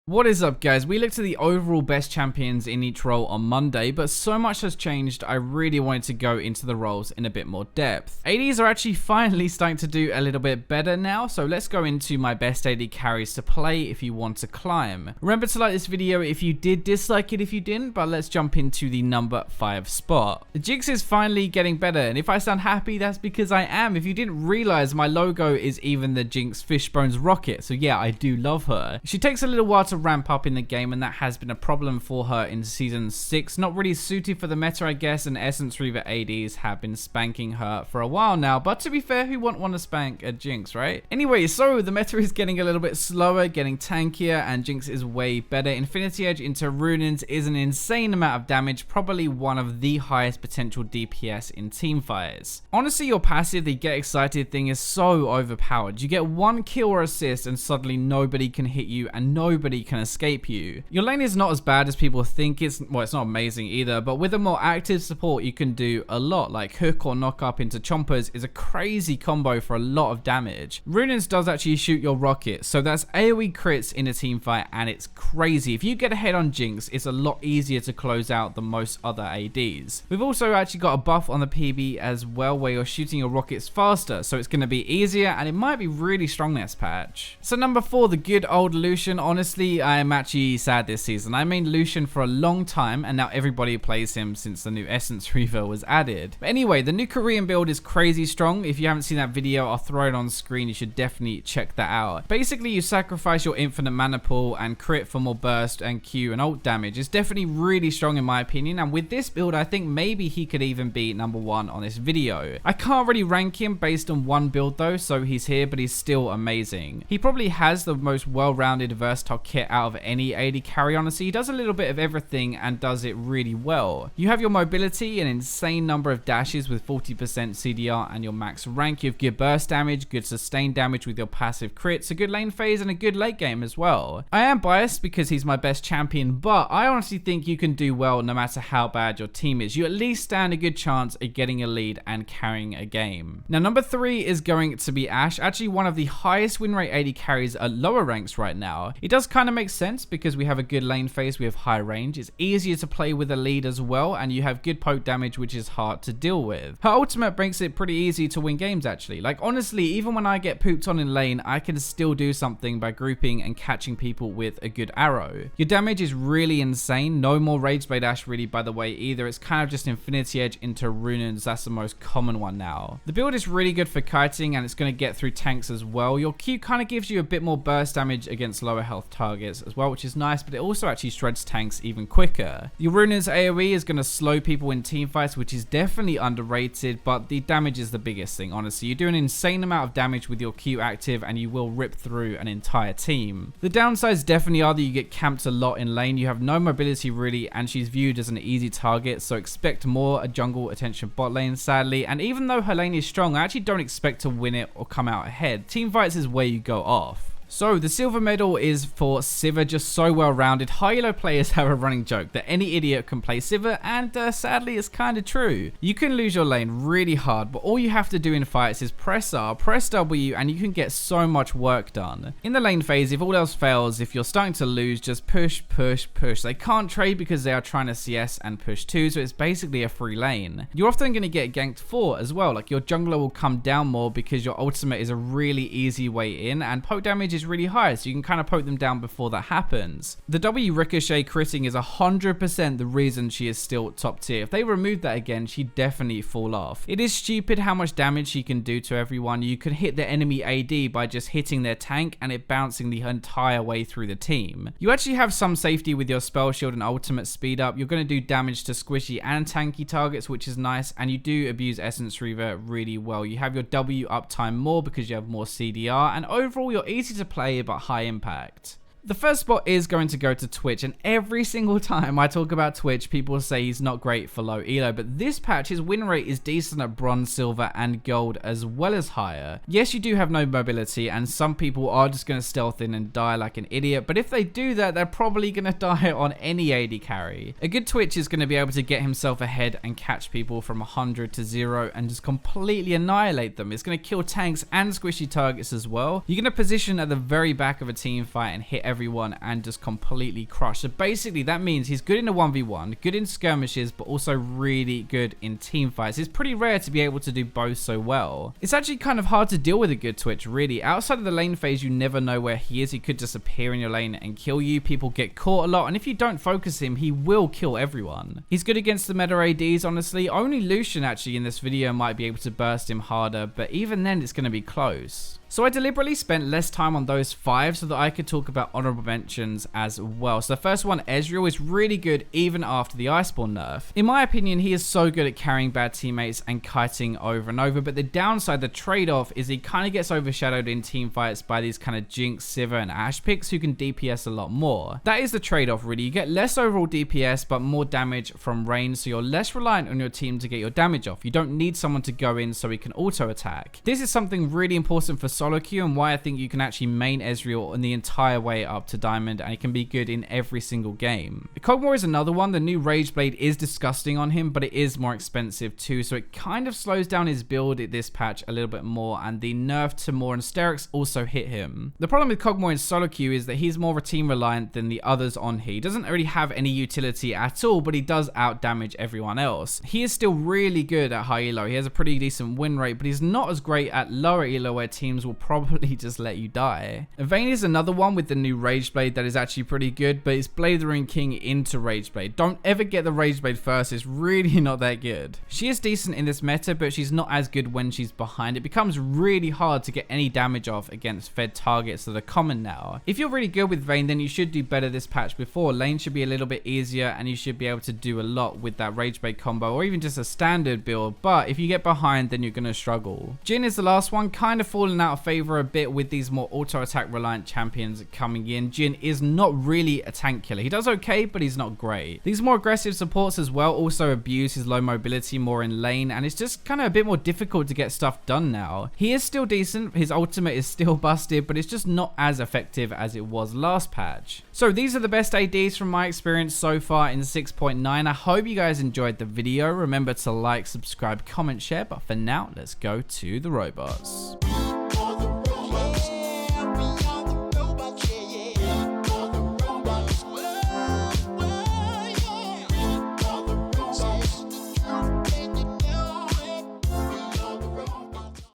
What is up, guys? We looked at the overall best champions in each role on Monday, but so much has changed, I really wanted to go into the roles in a bit more depth. ADs are actually finally starting to do a little bit better now, so let's go into my best AD carries to play if you want to climb. Remember to like this video if you did, dislike it if you didn't, but let's jump into the number 5 spot. The Jinx is finally getting better, and if I sound happy, that's because I am. If you didn't realize, my logo is even the Jinx Fishbones rocket, so yeah, I do love her. She takes a little while to ramp up in the game, and that has been a problem for her in season 6. Not really suited for the meta, I guess, and Essence Reaver ADs have been spanking her for a while now, but to be fair, who wouldn't want to spank a Jinx, right? Anyway, so the meta is getting a little bit slower, getting tankier, and Jinx is way better. Infinity Edge into Runins is an insane amount of damage, probably one of the highest potential DPS in teamfights. Honestly, your passive, the Get Excited thing, is so overpowered. You get one kill or assist and suddenly nobody can hit you and nobody can escape you. Your lane is not as bad as people think. It's not amazing either, but with a more active support you can do a lot, like hook or knock up into chompers is a crazy combo for a lot of damage. Runins does actually shoot your rocket, so that's AoE crits in a team fight, and it's crazy. If you get ahead on Jinx, it's a lot easier to close out than most other ADs. We've also actually got a buff on the PB as well, where you're shooting your rockets faster, so it's going to be easier, and it might be really strong this patch. So number 4, the good old Lucian. Honestly, I am actually sad this season. I mained Lucian for a long time, and now everybody plays him since the new Essence Reaver was added. But anyway, the new Korean build is crazy strong. If you haven't seen that video, I'll throw it on screen. You should definitely check that out. Basically, you sacrifice your infinite mana pool and crit for more burst and Q and ult damage. It's definitely really strong in my opinion, and with this build, I think maybe he could even be number 1 on this video. I can't really rank him based on one build though, so he's here, but he's still amazing. He probably has the most well-rounded versatile kit out of any AD carry, honestly. He does a little bit of everything and does it really well. You have your mobility, an insane number of dashes with 40% CDR and your max rank. You have good burst damage, good sustained damage with your passive crits, a good lane phase, and a good late game as well. I am biased because he's my best champion, but I honestly think you can do well no matter how bad your team is. You at least stand a good chance at getting a lead and carrying a game. Now number 3 is going to be Ashe, actually one of the highest win rate AD carries at lower ranks right now. It does kind of make sense because we have a good lane phase, we have high range, it's easier to play with a lead as well, and you have good poke damage, which is hard to deal with. Her ultimate makes it pretty easy to win games actually. Like honestly, even when I get pooped on in lane, I can still do something by grouping and catching people with a good arrow. Your damage is really insane. No more Rageblade Ashe really, by the way, either. It's kind of just Infinity Edge into Runins. That's the most common one now. The build is really good for kiting, and it's going to get through tanks as well. Your Q kind of gives you a bit more burst damage against lower health targets as well, which is nice, but it also actually shreds tanks even quicker. Your Runins AoE is going to slow people in teamfights, which is definitely underrated, but the damage is the biggest thing, honestly. You do an insane amount of damage with your Q active, and you will rip through an entire team. The downsides definitely are that you get camped a lot in lane, you have no mobility really, and she's viewed as an easy target, so expect more a jungle attention bot lane, sadly. And even though her lane is strong, I actually don't expect to win it or come out ahead. Teamfights is where you go off. So the silver medal is for Sivir, just so well rounded. High elo players have a running joke that any idiot can play Sivir, and sadly it's kind of true. You can lose your lane really hard, but all you have to do in fights is press R, press W, and you can get so much work done. In the lane phase, if all else fails, if you're starting to lose, just push, push, push. They can't trade because they are trying to CS and push too, so it's basically a free lane. You're often going to get ganked for as well, like your jungler will come down more because your ultimate is a really easy way in, and poke damage is really high, so you can kind of poke them down before that happens. The W ricochet critting is 100% the reason she is still top tier. If they removed that again, she'd definitely fall off. It is stupid how much damage she can do to everyone. You can hit the enemy AD by just hitting their tank and it bouncing the entire way through the team. You actually have some safety with your spell shield and ultimate speed up. You're going to do damage to squishy and tanky targets, which is nice, and you do abuse Essence Reaver really well. You have your W uptime more because you have more CDR, and overall you're easy to play but high impact. The first spot is going to go to Twitch, and every single time I talk about Twitch, people say he's not great for low elo, but this patch, his win rate is decent at bronze, silver, and gold, as well as higher. Yes, you do have no mobility, and some people are just going to stealth in and die like an idiot, but if they do that, they're probably going to die on any AD carry. A good Twitch is going to be able to get himself ahead and catch people from 100 to 0 and just completely annihilate them. It's going to kill tanks and squishy targets as well. You're going to position at the very back of a team fight and hit everything everyone and just completely crush. So basically that means he's good in a 1v1, good in skirmishes, but also really good in team fights. It's pretty rare to be able to do both so well. It's actually kind of hard to deal with a good Twitch, really. Outside of the lane phase, you never know where he is. He could just appear in your lane and kill you. People get caught a lot, and if you don't focus him, he will kill everyone. He's good against the meta ADs, honestly. Only Lucian actually in this video might be able to burst him harder, but even then it's going to be close. So I deliberately spent less time on those 5 so that I could talk about honorable mentions as well. So the first one, Ezreal, is really good even after the Iceborne nerf. In my opinion, he is so good at carrying bad teammates and kiting over and over, but the downside, the trade-off, is he kind of gets overshadowed in team fights by these kind of Jinx, Sivir, and Ashe picks who can DPS a lot more. That is the trade-off, really. You get less overall DPS, but more damage from range, so you're less reliant on your team to get your damage off. You don't need someone to go in so he can auto-attack. This is something really important for solo queue and why I think you can actually main Ezreal on the entire way up to Diamond, and it can be good in every single game. Kog'Maw is another one. The new Rage Blade is disgusting on him, but it is more expensive too, so it kind of slows down his build at this patch a little bit more, and the nerf to Moore and Sterix also hit him. The problem with Kog'Maw in solo queue is that he's more team reliant than the others on here. He doesn't really have any utility at all, but he does out damage everyone else. He is still really good at high elo. He has a pretty decent win rate, but he's not as great at lower elo where teams will probably just let you die. Vayne is another one with the new Rage Blade that is actually pretty good, but it's Blade of the Ruined King into Rage Blade. Don't ever get the Rage Blade first, it's really not that good. She is decent in this meta, but she's not as good when she's behind. It becomes really hard to get any damage off against fed targets that are common now. If you're really good with Vayne, then you should do better this patch before. Lane should be a little bit easier, and you should be able to do a lot with that Rage Blade combo, or even just a standard build, but if you get behind, then you're going to struggle. Jhin is the last one, kind of falling out of favor a bit with these more auto attack reliant champions coming in. Jhin is not really a tank killer. He does okay, but he's not great. These more aggressive supports as well also abuse his low mobility more in lane, and it's just kind of a bit more difficult to get stuff done now. He is still decent, his ultimate is still busted, but it's just not as effective as it was last patch. So these are the best ADs from my experience so far in 6.9. I hope you guys enjoyed the video. Remember to like, subscribe, comment, share, but for now, let's go to the robots.